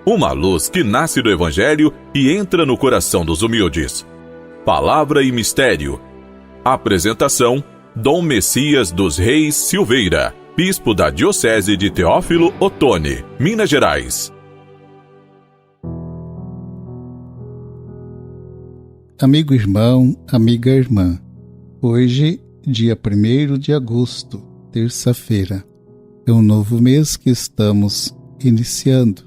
Uma luz que nasce do Evangelho e entra no coração dos humildes. Palavra e Mistério. Apresentação: Dom Messias dos Reis Silveira, Bispo da Diocese de Teófilo Otoni, Minas Gerais. Amigo irmão, amiga irmã, hoje, dia 1º de agosto, terça-feira, é um novo mês que estamos iniciando.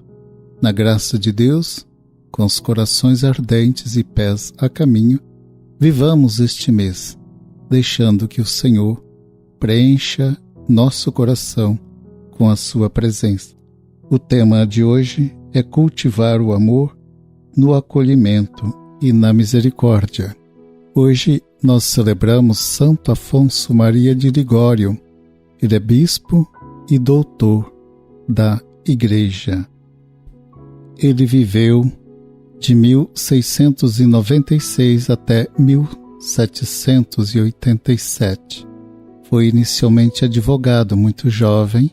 Na graça de Deus, com os corações ardentes e pés a caminho, vivamos este mês, deixando que o Senhor preencha nosso coração com a sua presença. O tema de hoje é cultivar o amor no acolhimento e na misericórdia. Hoje nós celebramos Santo Afonso Maria de Ligório. Ele é bispo e doutor da Igreja. Ele viveu de 1696 até 1787. Foi inicialmente advogado muito jovem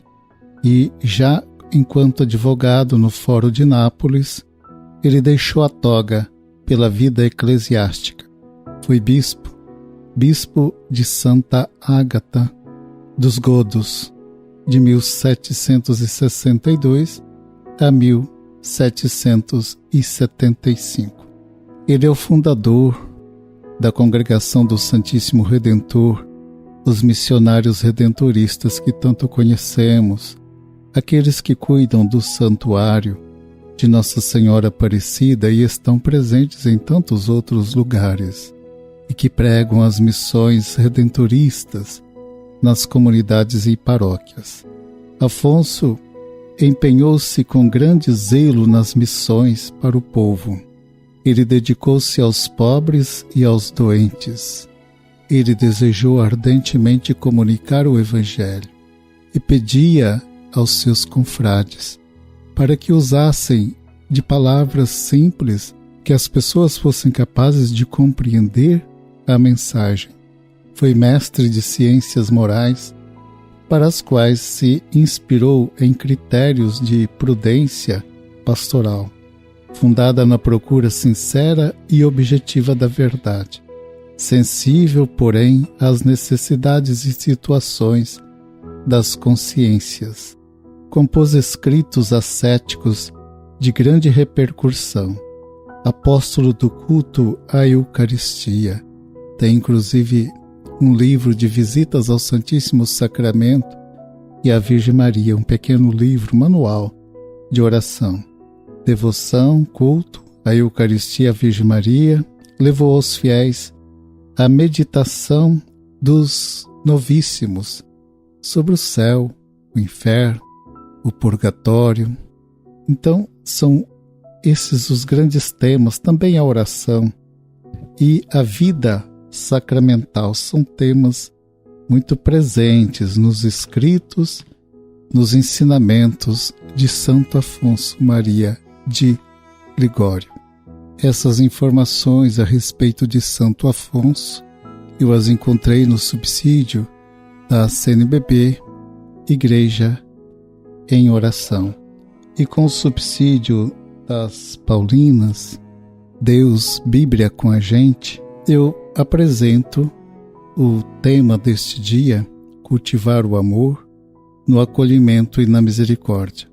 e, já enquanto advogado no Fórum de Nápoles, ele deixou a toga pela vida eclesiástica. Foi bispo de Santa Ágata dos Godos, de 1762 a 1775. Ele é o fundador da Congregação do Santíssimo Redentor, os missionários redentoristas que tanto conhecemos, aqueles que cuidam do santuário de Nossa Senhora Aparecida e estão presentes em tantos outros lugares, e que pregam as missões redentoristas nas comunidades e paróquias. Afonso empenhou-se com grande zelo nas missões para o povo. Ele dedicou-se aos pobres e aos doentes. Ele desejou ardentemente comunicar o Evangelho e pedia aos seus confrades para que usassem de palavras simples que as pessoas fossem capazes de compreender a mensagem. Foi mestre de ciências morais, para as quais se inspirou em critérios de prudência pastoral, fundada na procura sincera e objetiva da verdade, sensível, porém, às necessidades e situações das consciências. Compôs escritos ascéticos de grande repercussão. Apóstolo do culto à Eucaristia. Tem inclusive um livro de visitas ao Santíssimo Sacramento e à Virgem Maria, um pequeno livro manual de oração. Devoção, culto à Eucaristia à Virgem Maria, levou aos fiéis a meditação dos novíssimos sobre o céu, o inferno, o purgatório. Então, são esses os grandes temas, também a oração e a vida sacramental são temas muito presentes nos escritos, nos ensinamentos de Santo Afonso Maria de Ligório. Essas informações a respeito de Santo Afonso eu as encontrei no subsídio da CNBB, Igreja em Oração. E com o subsídio das Paulinas, Deus, Bíblia com a gente, eu apresento o tema deste dia, cultivar o amor no acolhimento e na misericórdia.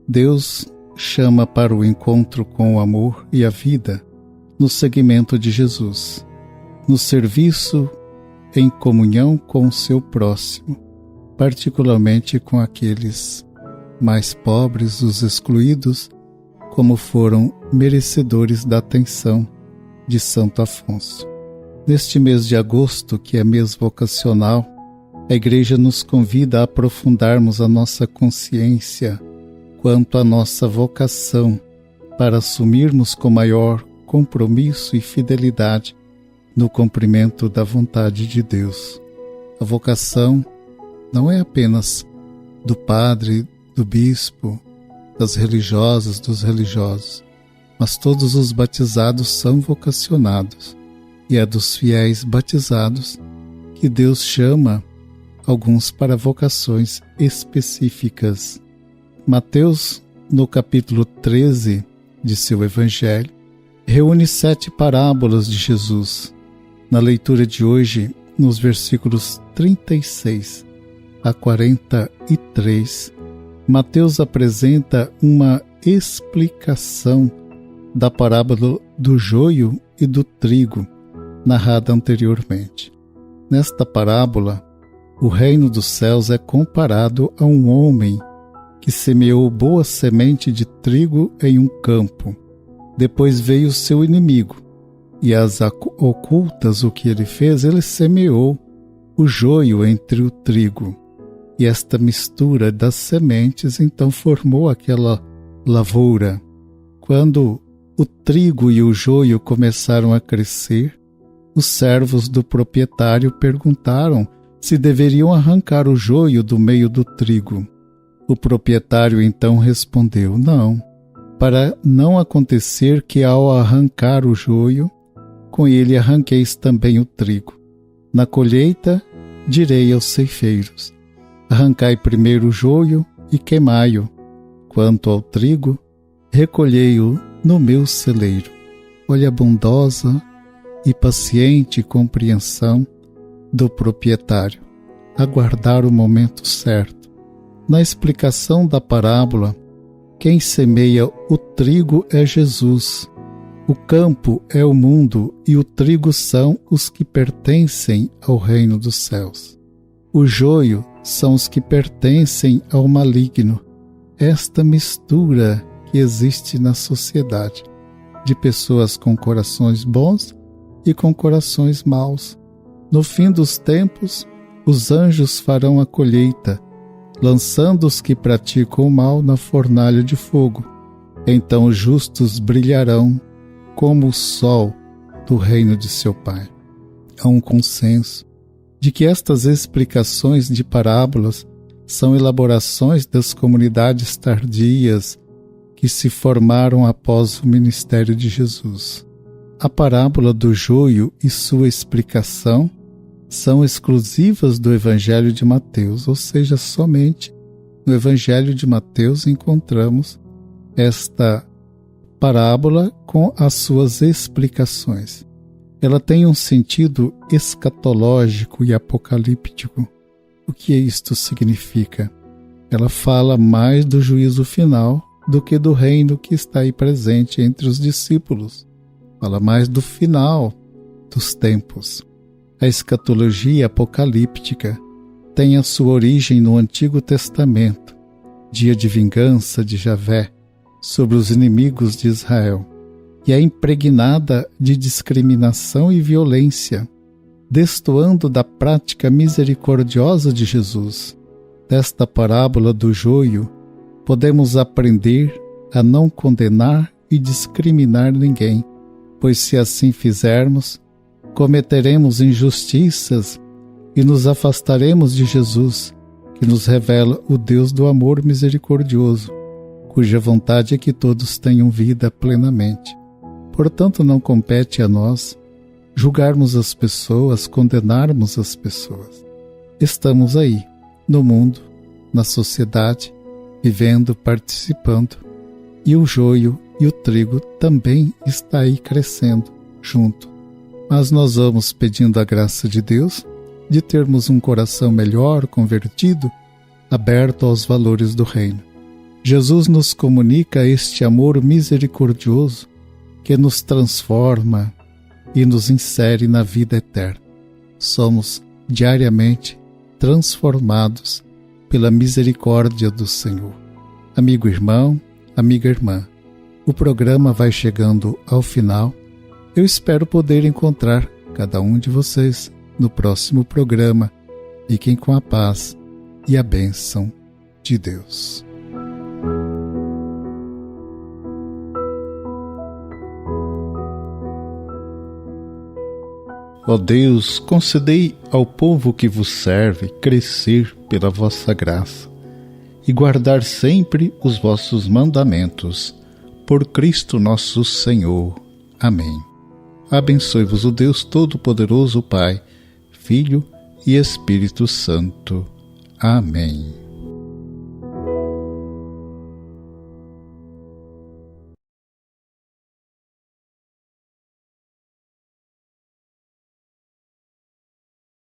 Deus chama para o encontro com o amor e a vida no seguimento de Jesus, no serviço em comunhão com o seu próximo, particularmente com aqueles mais pobres, os excluídos, como foram merecedores da atenção de Santo Afonso. Neste mês de agosto, que é mês vocacional, a Igreja nos convida a aprofundarmos a nossa consciência quanto à nossa vocação, para assumirmos com maior compromisso e fidelidade no cumprimento da vontade de Deus. A vocação não é apenas do padre, do bispo, das religiosas, dos religiosos, mas todos os batizados são vocacionados, e é dos fiéis batizados que Deus chama alguns para vocações específicas. Mateus no capítulo 13 de seu Evangelho, reúne 7 parábolas de Jesus. Na leitura de hoje, nos versículos 36 a 43, Mateus apresenta uma explicação da parábola do joio e do trigo, narrada anteriormente. Nesta parábola, o reino dos céus é comparado a um homem que semeou boa semente de trigo em um campo. Depois veio o seu inimigo, e às ocultas o que ele fez, ele semeou o joio entre o trigo. E esta mistura das sementes então formou aquela lavoura. Quando o trigo e o joio começaram a crescer, os servos do proprietário perguntaram se deveriam arrancar o joio do meio do trigo. O proprietário então respondeu: não, para não acontecer que ao arrancar o joio, com ele arranqueis também o trigo. Na colheita, direi aos ceifeiros: arrancai primeiro o joio e queimai-o. Quanto ao trigo, recolhei-o no meu celeiro. Olha a bondosa e paciente compreensão do proprietário, aguardar o momento certo. Na explicação da parábola, quem semeia o trigo é Jesus. O campo é o mundo e o trigo são os que pertencem ao reino dos céus. O joio são os que pertencem ao maligno. Esta mistura que existe na sociedade, de pessoas com corações bons e com corações maus. No fim dos tempos, os anjos farão a colheita, lançando os que praticam o mal na fornalha de fogo. Então os justos brilharão como o sol do reino de seu Pai. Há um consenso de que estas explicações de parábolas são elaborações das comunidades tardias que se formaram após o ministério de Jesus. A parábola do joio e sua explicação são exclusivas do Evangelho de Mateus, ou seja, somente no Evangelho de Mateus encontramos esta parábola com as suas explicações. Ela tem um sentido escatológico e apocalíptico. O que isto significa? Ela fala mais do juízo final do que do reino que está aí presente entre os discípulos. Fala mais do final dos tempos. A escatologia apocalíptica tem a sua origem no Antigo Testamento, dia de vingança de Javé sobre os inimigos de Israel, e é impregnada de discriminação e violência, destoando da prática misericordiosa de Jesus. Desta parábola do joio, podemos aprender a não condenar e discriminar ninguém, pois se assim fizermos, cometeremos injustiças e nos afastaremos de Jesus, que nos revela o Deus do amor misericordioso, cuja vontade é que todos tenham vida plenamente. Portanto, não compete a nós julgarmos as pessoas, condenarmos as pessoas. Estamos aí, no mundo, na sociedade, vivendo, participando, e o joio e o trigo também está aí crescendo junto. Mas nós vamos pedindo a graça de Deus de termos um coração melhor, convertido, aberto aos valores do reino. Jesus nos comunica este amor misericordioso que nos transforma e nos insere na vida eterna. Somos diariamente transformados pela misericórdia do Senhor. Amigo irmão, amiga irmã, o programa vai chegando ao final. Eu espero poder encontrar cada um de vocês no próximo programa. Fiquem com a paz e a bênção de Deus. Ó Deus, concedei ao povo que vos serve crescer pela vossa graça e guardar sempre os vossos mandamentos. Por Cristo nosso Senhor. Amém. Abençoe-vos o Deus Todo-Poderoso, Pai, Filho e Espírito Santo. Amém.